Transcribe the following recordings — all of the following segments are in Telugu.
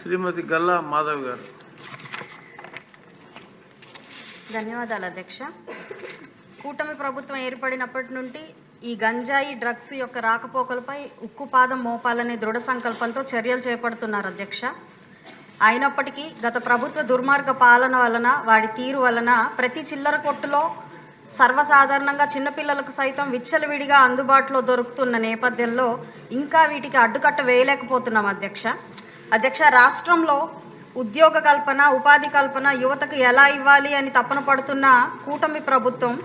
శ్రీమతి గల్లా మాధవ్ గారు. ధన్యవాదాలు అధ్యక్ష. కూటమి ప్రభుత్వం ఏర్పడినప్పటి నుండి ఈ గంజాయి డ్రగ్స్ యొక్క రాకపోకలపై ఉక్కుపాదం మోపాలనే దృఢ సంకల్పంతో చర్యలు చేపడుతున్నారు అధ్యక్ష. అయినప్పటికీ గత ప్రభుత్వ దుర్మార్గ పాలన వలన, వాడి తీరు వలన ప్రతి చిల్లర కొట్టులో సర్వసాధారణంగా చిన్నపిల్లలకు సైతం విచ్చలవిడిగా అందుబాటులో దొరుకుతున్న నేపథ్యంలో ఇంకా వీటికి అడ్డుకట్ట వేయలేకపోతున్నాం అధ్యక్ష. రాష్ట్రంలో ఉద్యోగ కల్పన, ఉపాధి కల్పన యువతకు ఎలా ఇవ్వాలి అని తపన పడుతున్న కూటమి ప్రభుత్వం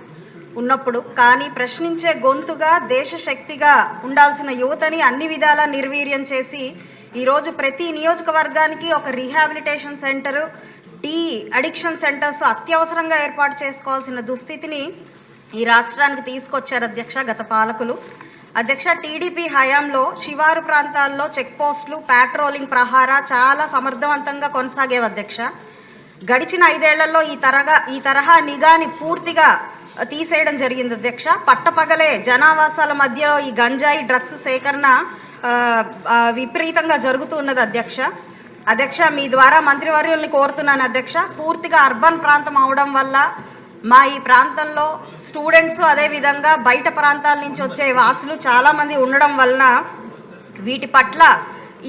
ఉన్నప్పుడు కానీ ప్రశ్నించే గొంతుగా, దేశ శక్తిగా ఉండాల్సిన యువతని అన్ని విధాలా నిర్వీర్యం చేసి ఈరోజు ప్రతి నియోజకవర్గానికి ఒక రీహాబిలిటేషన్ సెంటరు, టీ అడిక్షన్ సెంటర్స్ అత్యవసరంగా ఏర్పాటు చేసుకోవాల్సిన దుస్థితిని ఈ రాష్ట్రానికి తీసుకొచ్చారు అధ్యక్ష గత పాలకులు. అధ్యక్ష, టీడీపీ హయాంలో శివారు ప్రాంతాల్లో చెక్ పోస్టులు, పాట్రోలింగ్ ప్రహారా చాలా సమర్థవంతంగా కొనసాగేవి అధ్యక్ష. గడిచిన 5 ఏళ్లలో ఈ తరహా నిఘాని పూర్తిగా తీసేయడం జరిగింది అధ్యక్ష. పట్టపగలే జనావాసాల మధ్య ఈ గంజాయి డ్రగ్స్ సేకరణ విపరీతంగా జరుగుతున్నది అధ్యక్ష. మీ ద్వారా మంత్రివర్యుల్ని కోరుతున్నాను అధ్యక్ష. పూర్తిగా అర్బన్ ప్రాంతం అవడం వల్ల మా ఈ ప్రాంతంలో స్టూడెంట్స్, అదేవిధంగా బయట ప్రాంతాల నుంచి వచ్చే వాసులు చాలామంది ఉండడం వలన వీటి పట్ల,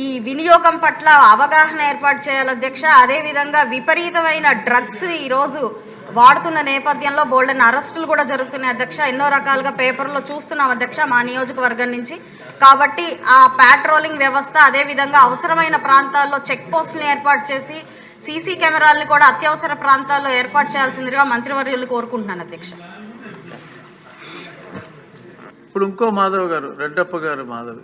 ఈ వినియోగం పట్ల అవగాహన ఏర్పాటు చేయాలి అధ్యక్ష. అదేవిధంగా విపరీతమైన డ్రగ్స్ ఈరోజు వాడుతున్న నేపథ్యంలో బోల్డెన్ అరెస్టులు కూడా జరుగుతున్నాయి అధ్యక్ష. ఎన్నో రకాలుగా పేపర్లో చూస్తున్నాం అధ్యక్ష మా నియోజకవర్గం నుంచి. కాబట్టి ఆ పాట్రోలింగ్ వ్యవస్థ, అదేవిధంగా అవసరమైన ప్రాంతాల్లో చెక్ పోస్టులను ఏర్పాటు చేసి సీసీ కెమెరాలను కూడా అత్యవసర ప్రాంతాల్లో ఏర్పాటు చేయాల్సిందిగా మంత్రివర్యులు కోరుకుంటున్నాను అధ్యక్ష. ఇప్పుడు ఇంకో మాధవ్ గారు, రెడ్డప్ప గారు మాధవ్.